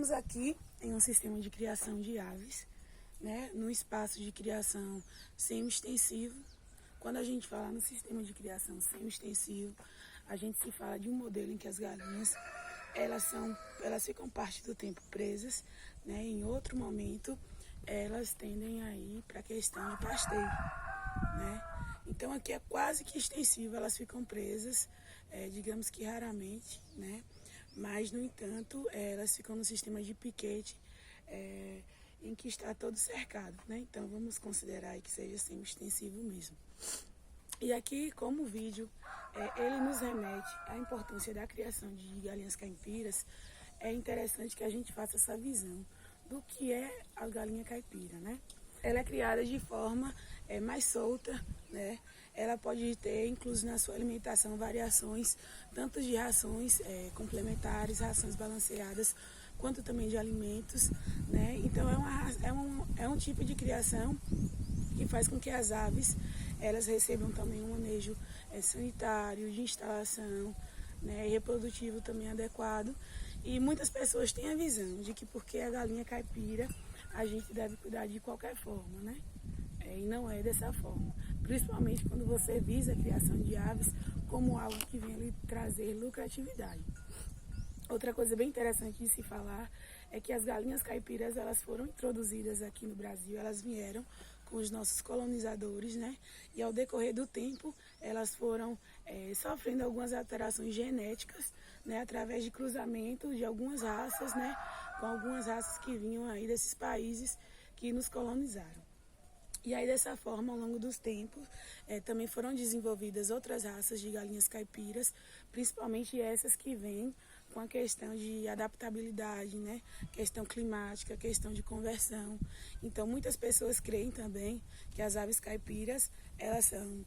Estamos aqui em um sistema de criação de aves, né, num espaço de criação semi-extensivo. Quando a gente fala no sistema de criação semi-extensivo, a gente se fala de um modelo em que as galinhas elas ficam parte do tempo presas, né, em outro momento elas tendem a ir para a questão de pasteio, né? Então aqui é quase que extensivo, elas ficam presas, digamos que raramente, né? Mas, no entanto, elas ficam no sistema de piquete, em que está todo cercado, né? Então, vamos considerar aí que seja semi-extensivo mesmo. E aqui, como o vídeo, ele nos remete à importância da criação de galinhas caipiras, é interessante que a gente faça essa visão do que é a galinha caipira, né? Ela é criada de forma mais solta, né? Ela pode ter, incluso na sua alimentação, variações tanto de rações complementares, rações balanceadas, quanto também de alimentos, né? Então é um tipo de criação que faz com que as aves elas recebam também um manejo sanitário, de instalação, né? E reprodutivo também adequado. E muitas pessoas têm a visão de que porque a galinha caipira a gente deve cuidar de qualquer forma, né? E não é dessa forma. Principalmente quando você visa a criação de aves como algo que vem lhe trazer lucratividade. Outra coisa bem interessante de se falar é que as galinhas caipiras elas foram introduzidas aqui no Brasil, elas vieram com os nossos colonizadores, né? E ao decorrer do tempo elas foram sofrendo algumas alterações genéticas, né? Através de cruzamento de algumas raças, né? Com algumas raças que vinham aí desses países que nos colonizaram. E aí, dessa forma, ao longo dos tempos, também foram desenvolvidas outras raças de galinhas caipiras, principalmente essas que vêm com a questão de adaptabilidade, né? Questão climática, questão de conversão. Então, muitas pessoas creem também que as aves caipiras, elas são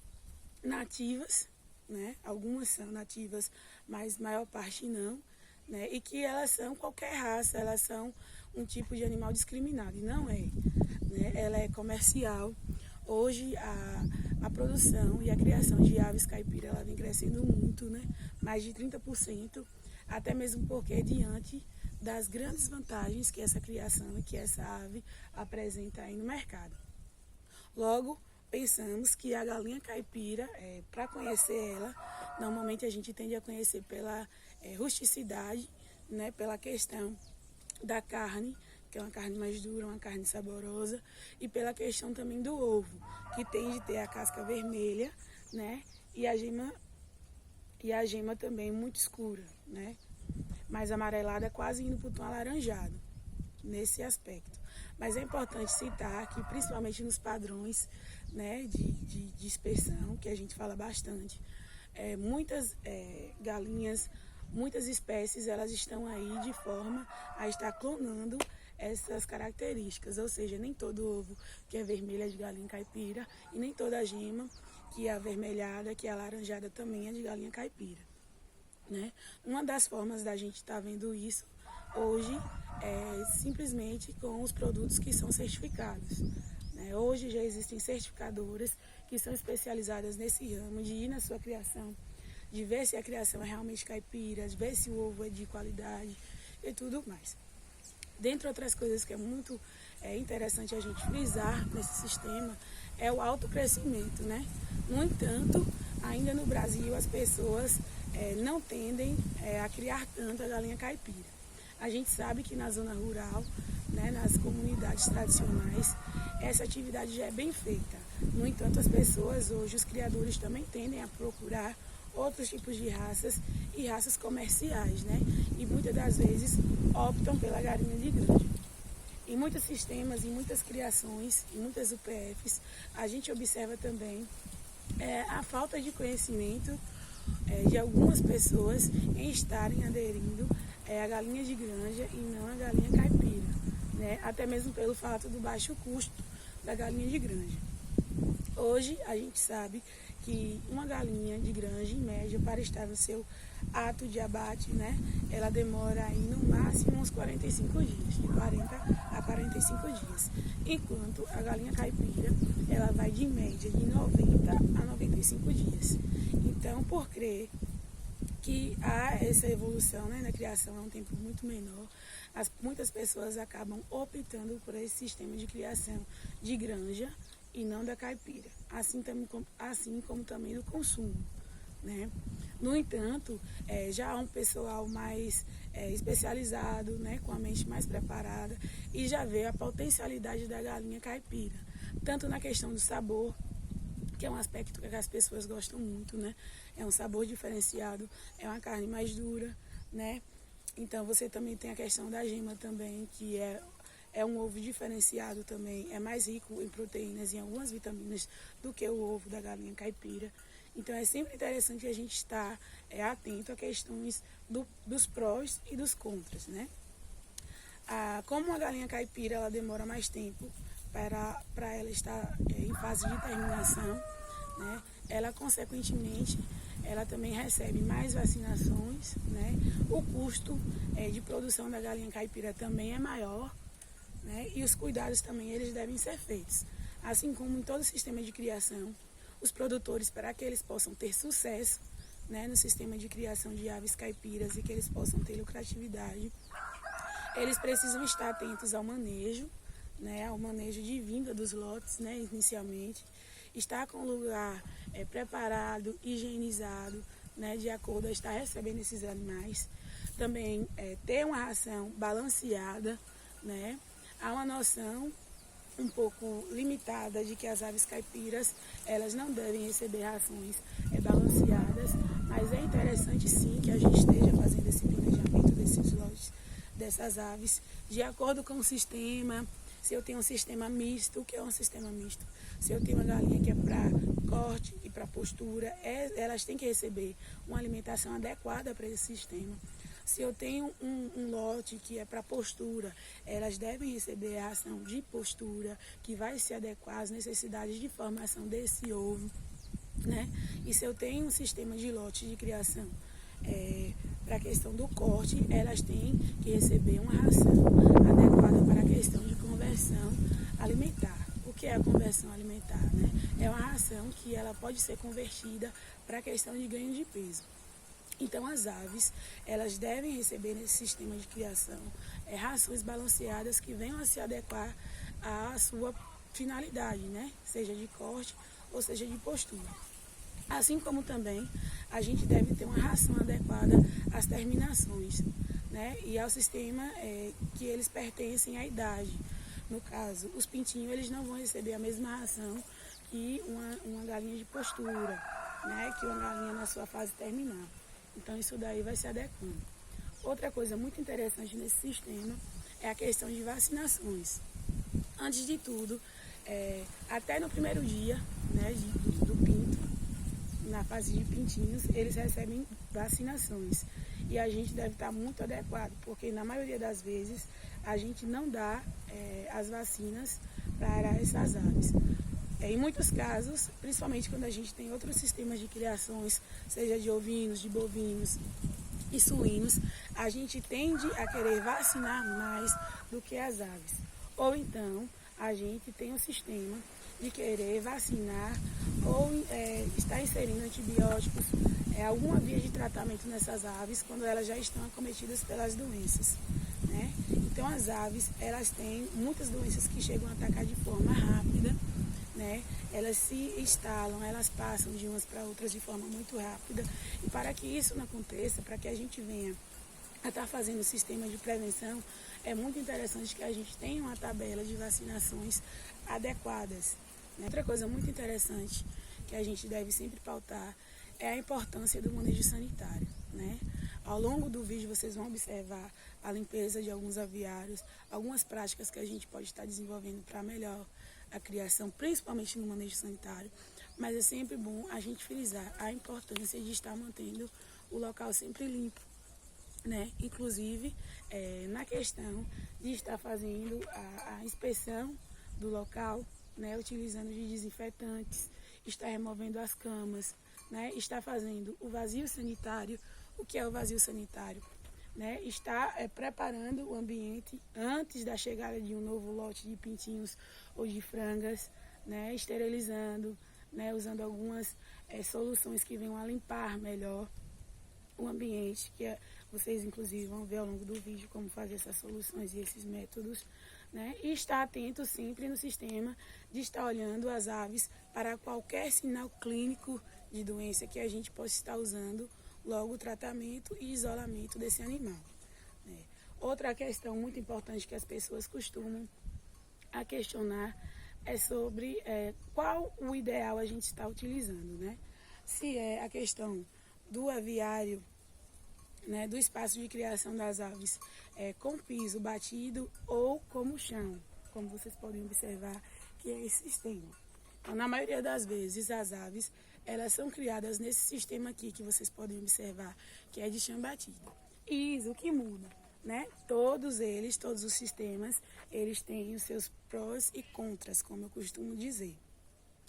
nativas, né? Algumas são nativas, mas a maior parte não, né? E que elas são qualquer raça, elas são um tipo de animal discriminado, e não é. Né? Ela é comercial. Hoje a produção e a criação de aves caipira ela vem crescendo muito, né? Mais de 30%, até mesmo porque diante das grandes vantagens que essa criação e que essa ave apresenta aí no mercado. Logo, pensamos que a galinha caipira, para conhecer ela, normalmente a gente tende a conhecer pela rusticidade, né? Pela questão da carne, que é uma carne mais dura, uma carne saborosa, e pela questão também do ovo, que tem de ter a casca vermelha, né? E a gema também muito escura, né? Mais amarelada, quase indo para o tom alaranjado, nesse aspecto. Mas é importante citar que, principalmente nos padrões, né, de dispersão, que a gente fala bastante, muitas galinhas, muitas espécies, elas estão aí de forma a estar clonando essas características, ou seja, nem todo ovo que é vermelho é de galinha caipira e nem toda gema que é avermelhada, que é alaranjada também é de galinha caipira, né? Uma das formas da gente estar vendo isso hoje é simplesmente com os produtos que são certificados, né? Hoje já existem certificadoras que são especializadas nesse ramo de ir na sua criação, de ver se a criação é realmente caipira, de ver se o ovo é de qualidade e tudo mais. Dentre outras coisas que é muito interessante a gente frisar nesse sistema é o alto crescimento, né? No entanto, ainda no Brasil as pessoas não tendem a criar tanto a galinha caipira. A gente sabe que na zona rural, né, nas comunidades tradicionais, essa atividade já é bem feita. No entanto, as pessoas hoje, os criadores também tendem a procurar outros tipos de raças e raças comerciais, né? E muitas das vezes optam pela galinha de granja. Em muitos sistemas, em muitas criações, em muitas UPFs, a gente observa também a falta de conhecimento de algumas pessoas em estarem aderindo à galinha de granja e não à galinha caipira, né? Até mesmo pelo fato do baixo custo da galinha de granja. Hoje a gente sabe que uma galinha de granja, em média, para estar no seu ato de abate, né, ela demora aí no máximo uns 45 dias, de 40 a 45 dias. Enquanto a galinha caipira, ela vai de média de 90 a 95 dias. Então, por crer que há essa evolução, né, na criação é um tempo muito menor. Muitas pessoas acabam optando por esse sistema de criação de granja e não da caipira, assim como também do consumo, né? No entanto, já há um pessoal mais especializado, né, com a mente mais preparada, e já vê a potencialidade da galinha caipira, tanto na questão do sabor, que é um aspecto que as pessoas gostam muito, né? É um sabor diferenciado, é uma carne mais dura, né? Então você também tem a questão da gema também, que é um ovo diferenciado também, é mais rico em proteínas e em algumas vitaminas do que o ovo da galinha caipira. Então é sempre interessante a gente estar atento a questões dos prós e dos contras, né? Como a galinha caipira ela demora mais tempo para ela estar em fase de terminação, né? Ela consequentemente ela também recebe mais vacinações, né? O custo de produção da galinha caipira também é maior, né? E os cuidados também eles devem ser feitos, assim como em todo sistema de criação. Os produtores, para que eles possam ter sucesso, né, no sistema de criação de aves caipiras e que eles possam ter lucratividade, eles precisam estar atentos ao manejo, né, ao manejo de vinda dos lotes, né, inicialmente, estar com o lugar preparado, higienizado, né, de acordo a estar recebendo esses animais. Também ter uma ração balanceada, né, há uma noção um pouco limitada de que as aves caipiras elas não devem receber rações balanceadas, mas é interessante sim que a gente esteja fazendo esse planejamento desses lotes, dessas aves, de acordo com o sistema. Se eu tenho um sistema misto, o que é um sistema misto? Se eu tenho uma galinha que é para corte e para postura, elas têm que receber uma alimentação adequada para esse sistema. Se eu tenho um lote que é para postura, elas devem receber a ração de postura, que vai se adequar às necessidades de formação desse ovo, né? E se eu tenho um sistema de lote de criação para a questão do corte, elas têm que receber uma ração adequada para a questão de conversão alimentar. O que é a conversão alimentar, né? É uma ração que ela pode ser convertida para a questão de ganho de peso. Então, as aves, elas devem receber nesse sistema de criação rações balanceadas que venham a se adequar à sua finalidade, né? Seja de corte ou seja de postura. Assim como também a gente deve ter uma ração adequada às terminações, né? E ao sistema que eles pertencem à idade. No caso, os pintinhos eles não vão receber a mesma ração que uma galinha de postura, né? Que uma galinha na sua fase terminal. Então isso daí vai se adequando. Outra coisa muito interessante nesse sistema é a questão de vacinações. Antes de tudo, até no primeiro dia, né, do pinto, na fase de pintinhos, eles recebem vacinações. E a gente deve estar muito adequado, porque na maioria das vezes a gente não dá as vacinas para essas aves. Em muitos casos, principalmente quando a gente tem outros sistemas de criações, seja de ovinos, de bovinos e suínos, a gente tende a querer vacinar mais do que as aves. Ou então, a gente tem um sistema de querer vacinar ou estar inserindo antibióticos, alguma via de tratamento nessas aves quando elas já estão acometidas pelas doenças, né? Então, as aves, elas têm muitas doenças que chegam a atacar de forma rápida, né? Elas se instalam, elas passam de umas para outras de forma muito rápida. E para que isso não aconteça, para que a gente venha a estar fazendo o sistema de prevenção, é muito interessante que a gente tenha uma tabela de vacinações adequadas, né? Outra coisa muito interessante que a gente deve sempre pautar é a importância do manejo sanitário, né? Ao longo do vídeo vocês vão observar a limpeza de alguns aviários, algumas práticas que a gente pode estar desenvolvendo para melhor a criação, principalmente no manejo sanitário, mas é sempre bom a gente frisar a importância de estar mantendo o local sempre limpo, né? Inclusive na questão de estar fazendo a inspeção do local, né? Utilizando de desinfetantes, estar removendo as camas, né? Estar fazendo o vazio sanitário. O que é o vazio sanitário? Né? Está preparando o ambiente antes da chegada de um novo lote de pintinhos ou de frangas, né? Esterilizando, né? Usando algumas soluções que venham a limpar melhor o ambiente, vocês inclusive vão ver ao longo do vídeo como fazer essas soluções e esses métodos, né? E estar atento sempre no sistema de estar olhando as aves para qualquer sinal clínico de doença que a gente possa estar usando, logo o tratamento e isolamento desse animal, né? Outra questão muito importante que as pessoas costumam a questionar é sobre qual o ideal a gente está utilizando, né? Se é a questão do aviário, né, do espaço de criação das aves com piso batido ou como chão, como vocês podem observar que é esse sistema. Então, na maioria das vezes, as aves elas são criadas nesse sistema aqui que vocês podem observar, que é de chão batido. E isso que muda, né? Todos os sistemas, eles têm os seus prós e contras, como eu costumo dizer.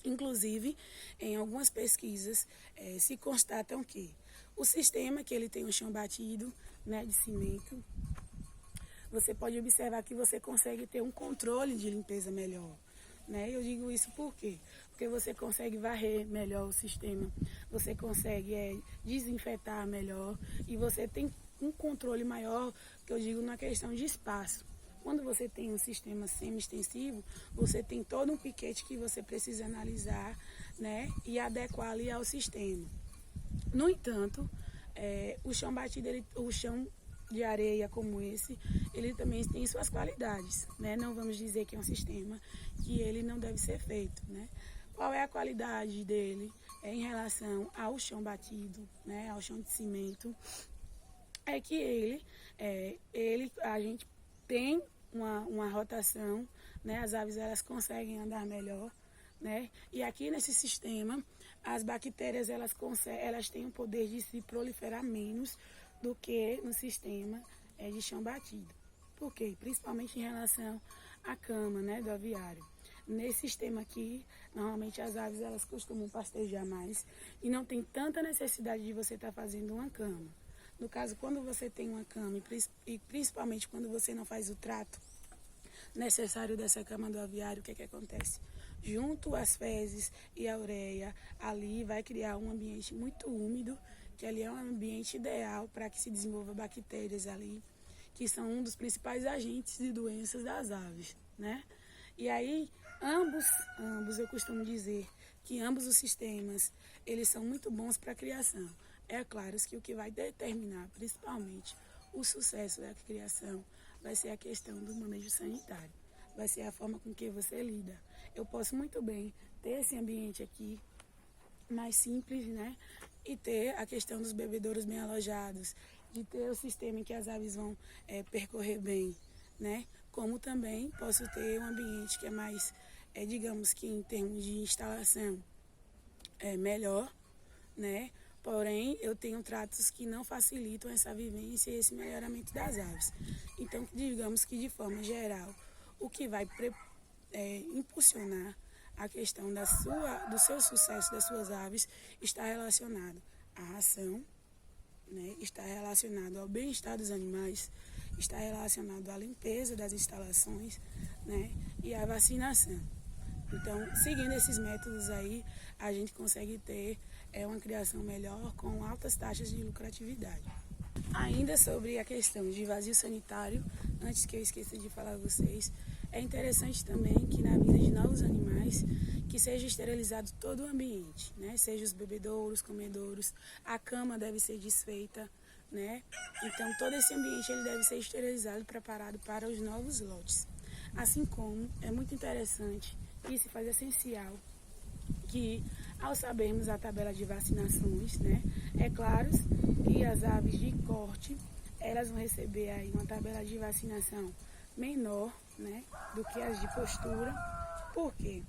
Inclusive, em algumas pesquisas, se constatam que o sistema que ele tem um chão batido, né, de cimento, você pode observar que você consegue ter um controle de limpeza melhor, né? Eu digo isso por quê? Porque você consegue varrer melhor o sistema, você consegue desinfetar melhor e você tem um controle maior, que eu digo na questão de espaço. Quando você tem um sistema semi-extensivo, você tem todo um piquete que você precisa analisar, né, e adequar ali ao sistema. No entanto, o chão batido, o chão de areia como esse, ele também tem suas qualidades, né? Não vamos dizer que é um sistema que ele não deve ser feito, né? Qual é a qualidade dele em relação ao chão batido, né, ao chão de cimento? É que a gente tem uma rotação, né? As aves elas conseguem andar melhor, né? E aqui nesse sistema, as bactérias elas têm o poder de se proliferar menos do que no sistema de chão batido. Por quê? Principalmente em relação à cama, né, do aviário. Nesse sistema aqui, normalmente as aves elas costumam pastejar mais e não tem tanta necessidade de você estar fazendo uma cama. No caso, quando você tem uma cama e principalmente quando você não faz o trato necessário dessa cama do aviário, o que acontece? Junto às fezes e a ureia, ali vai criar um ambiente muito úmido, que ali é um ambiente ideal para que se desenvolva bactérias ali, que são um dos principais agentes de doenças das aves, né? E aí, ambos eu costumo dizer que ambos os sistemas, eles são muito bons para a criação. É claro que o que vai determinar, principalmente, o sucesso da criação vai ser a questão do manejo sanitário. Vai ser a forma com que você lida. Eu posso muito bem ter esse ambiente aqui mais simples, né? E ter a questão dos bebedouros bem alojados, de ter o sistema em que as aves vão percorrer bem, né? Como também posso ter um ambiente que é mais, digamos que em termos de instalação, melhor, né? Porém, eu tenho tratos que não facilitam essa vivência e esse melhoramento das aves. Então, digamos que de forma geral, o que vai impulsionar a questão do seu sucesso das suas aves está relacionado à ração, né? Está relacionado ao bem-estar dos animais, está relacionado à limpeza das instalações, né? E à vacinação. Então, seguindo esses métodos aí, a gente consegue ter uma criação melhor com altas taxas de lucratividade. Ainda sobre a questão de vazio sanitário, antes que eu esqueça de falar a vocês, é interessante também que na vida de novos animais, que seja esterilizado todo o ambiente, né? Seja os bebedouros, comedouros, a cama deve ser desfeita, né? Então, todo esse ambiente ele deve ser esterilizado e preparado para os novos lotes. Assim como é muito interessante e se faz essencial que, ao sabermos a tabela de vacinações, né, é claro que as aves de corte, elas vão receber aí uma tabela de vacinação menor, né, do que as de postura. Por quê?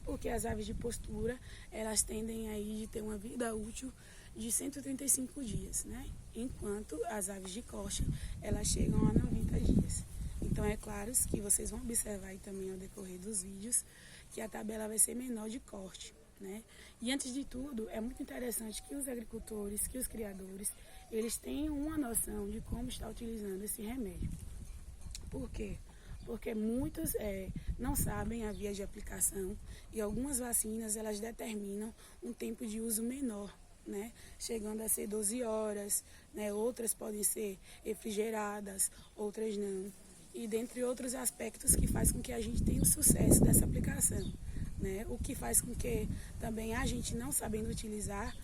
Porque as aves de postura, elas tendem aí de ter uma vida útil de 135 dias, né? Enquanto as aves de corte, elas chegam a 90 dias. Então, é claro que vocês vão observar aí também ao decorrer dos vídeos que a tabela vai ser menor de corte, né? E antes de tudo, é muito interessante que os agricultores, que os criadores, eles tenham uma noção de como está utilizando esse remédio. Por quê? Porque muitos não sabem a via de aplicação e algumas vacinas, elas determinam um tempo de uso menor, né, chegando a ser 12 horas, né, outras podem ser refrigeradas, outras não. E dentre outros aspectos que faz com que a gente tenha o sucesso dessa aplicação. Né? O que faz com que também a gente não sabendo utilizar,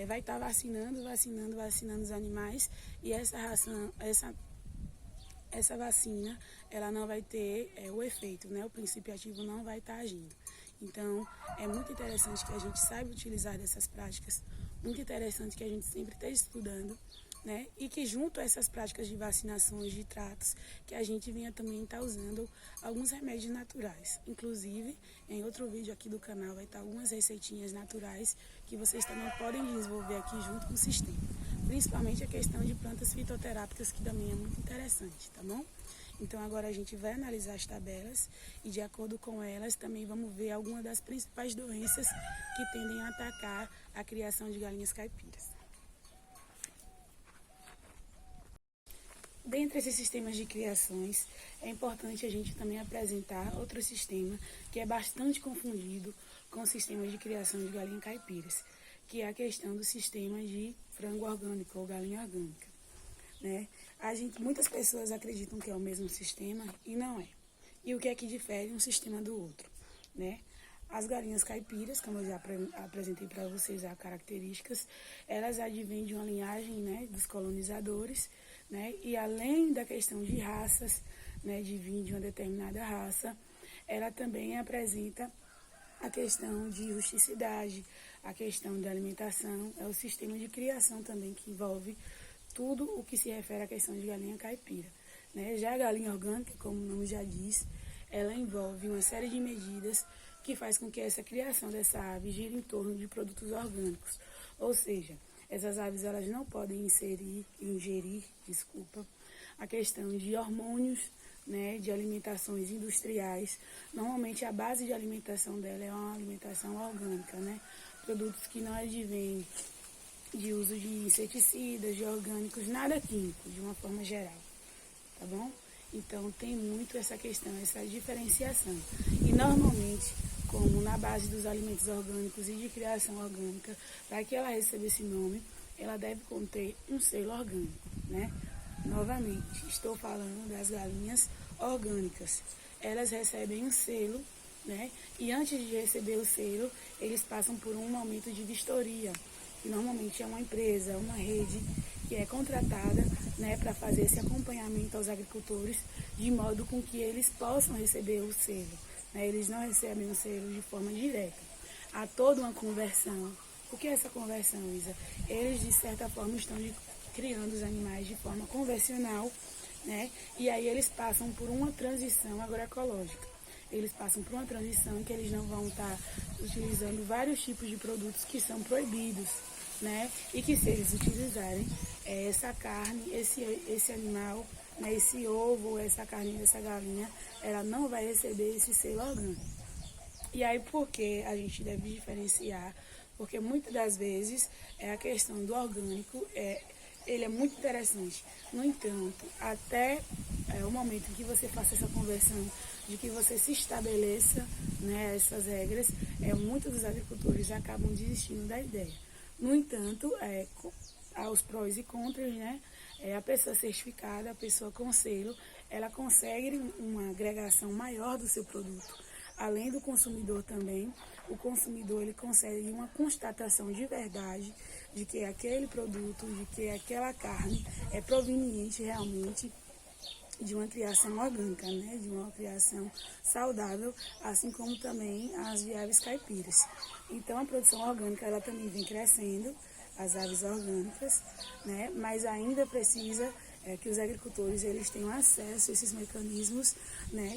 vai estar vacinando os animais e essa vacina ela não vai ter o efeito, né? O princípio ativo não vai estar agindo. Então, é muito interessante que a gente saiba utilizar dessas práticas, muito interessante que a gente sempre esteja estudando, né? E que junto a essas práticas de vacinações, de tratos, que a gente venha também estar usando alguns remédios naturais. Inclusive, em outro vídeo aqui do canal vai estar algumas receitinhas naturais que vocês também podem desenvolver aqui junto com o sistema. Principalmente a questão de plantas fitoterápicas, que também é muito interessante, tá bom? Então agora a gente vai analisar as tabelas e de acordo com elas também vamos ver algumas das principais doenças que tendem a atacar a criação de galinhas caipiras. Dentre esses sistemas de criações, é importante a gente também apresentar outro sistema que é bastante confundido com o sistema de criação de galinhas caipiras, que é a questão do sistema de frango orgânico ou galinha orgânica. Né? Muitas pessoas acreditam que é o mesmo sistema e não é. E o que é que difere um sistema do outro? Né? As galinhas caipiras, como eu já apresentei para vocês as características, elas advêm de uma linhagem, né, dos colonizadores, né? E além da questão de raças, né, de vir de uma determinada raça, ela também apresenta a questão de rusticidade, a questão da alimentação, é o sistema de criação também que envolve tudo o que se refere à questão de galinha caipira. Né? Já a galinha orgânica, como o nome já diz, ela envolve uma série de medidas que faz com que essa criação dessa ave gire em torno de produtos orgânicos. Ou seja, essas aves elas não podem ingerir a questão de hormônios, né, de alimentações industriais. Normalmente a base de alimentação dela é uma alimentação orgânica, né? Produtos que não advêm de uso de inseticidas, de orgânicos, nada químico, de uma forma geral, tá bom? Então tem muito essa questão, essa diferenciação. E normalmente, como na base dos alimentos orgânicos e de criação orgânica, para que ela receba esse nome, ela deve conter um selo orgânico, né? Novamente, estou falando das galinhas orgânicas. Elas recebem um selo, né? E antes de receber o selo, eles passam por um momento de vistoria, que normalmente é uma empresa, uma rede que é contratada, né, para fazer esse acompanhamento aos agricultores, de modo com que eles possam receber o selo. Né? Eles não recebem o selo de forma direta. Há toda uma conversão. O que é essa conversão, Isa? Eles, de certa forma, estão criando os animais de forma convencional, né? E aí eles passam por uma transição agroecológica. Eles passam por uma transição em que eles não vão estar utilizando vários tipos de produtos que são proibidos, né? E que se eles utilizarem essa carne, esse animal, né, esse ovo, essa carne dessa galinha, ela não vai receber esse selo orgânico. E aí por que a gente deve diferenciar? Porque muitas das vezes a questão do orgânico ele é muito interessante. No entanto, até o momento em que você faça essa conversão, de que você se estabeleça, né, essas regras, muitos dos agricultores acabam desistindo da ideia. No entanto, aos prós e contras, né, a pessoa certificada, a pessoa com selo, ela consegue uma agregação maior do seu produto. Além do consumidor também, o consumidor ele consegue uma constatação de verdade de que aquele produto, de que aquela carne é proveniente realmente de uma criação orgânica, né? De uma criação saudável, assim como também as de aves caipiras. Então a produção orgânica ela também vem crescendo, as aves orgânicas, né? Mas ainda precisa que os agricultores eles tenham acesso a esses mecanismos, né?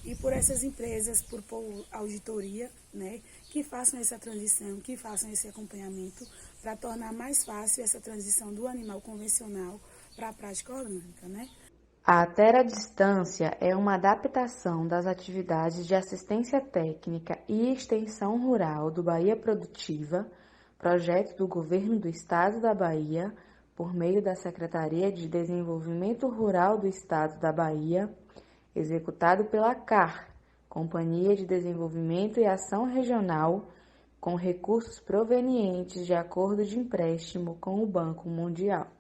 E por essas empresas, por auditoria, né, que façam essa transição, que façam esse acompanhamento para tornar mais fácil essa transição do animal convencional para a prática orgânica, né? A Terra-distância é uma adaptação das atividades de assistência técnica e extensão rural do Bahia Produtiva, projeto do Governo do Estado da Bahia, por meio da Secretaria de Desenvolvimento Rural do Estado da Bahia, executado pela CAR, Companhia de Desenvolvimento e Ação Regional, com recursos provenientes de acordo de empréstimo com o Banco Mundial.